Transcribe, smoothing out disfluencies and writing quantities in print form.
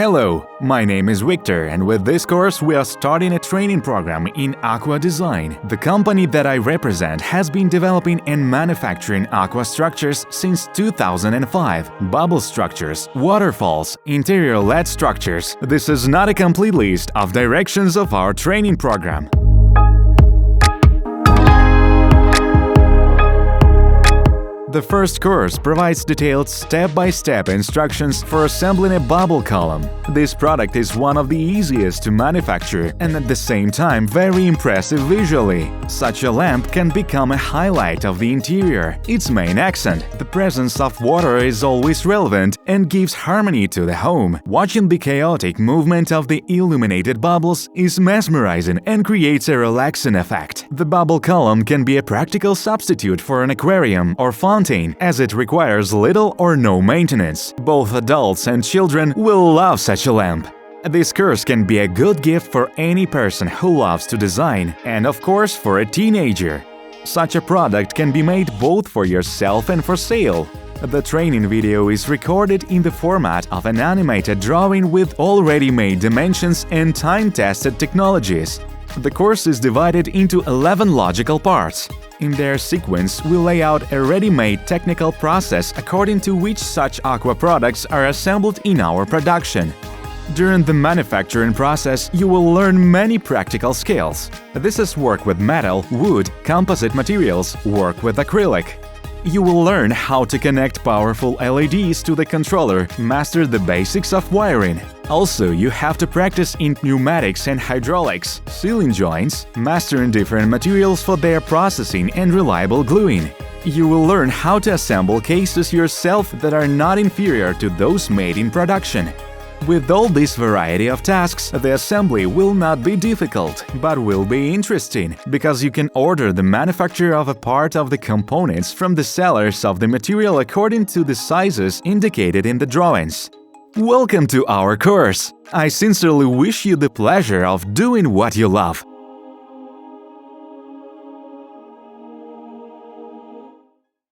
Hello, my name is Victor, and with this course we are starting a training program in Aqua Design. The company that I represent has been developing and manufacturing aqua structures since 2005. Bubble structures, waterfalls, interior LED structures. This is not a complete list of directions of our training program. The first course provides detailed step-by-step instructions for assembling a bubble column. This product is one of the easiest to manufacture and at the same time very impressive visually. Such a lamp can become a highlight of the interior, its main accent. The presence of water is always relevant and gives harmony to the home. Watching the chaotic movement of the illuminated bubbles is mesmerizing and creates a relaxing effect. The bubble column can be a practical substitute for an aquarium or fountain, as it requires little or no maintenance. Both adults and children will love such a lamp. This course can be a good gift for any person who loves to design, and of course for a teenager. Such a product can be made both for yourself and for sale. The training video is recorded in the format of an animated drawing with already made dimensions and time-tested technologies. The course is divided into 11 logical parts. In their sequence, we lay out a ready-made technical process according to which such aqua products are assembled in our production. During the manufacturing process, you will learn many practical skills. This is work with metal, wood, composite materials, work with acrylic. You will learn how to connect powerful LEDs to the controller, master the basics of wiring. Also, you have to practice in pneumatics and hydraulics, sealing joints, mastering different materials for their processing and reliable gluing. You will learn how to assemble cases yourself that are not inferior to those made in production. With all this variety of tasks, the assembly will not be difficult, but will be interesting, because you can order the manufacture of a part of the components from the sellers of the material according to the sizes indicated in the drawings. Welcome to our course! I sincerely wish you the pleasure of doing what you love.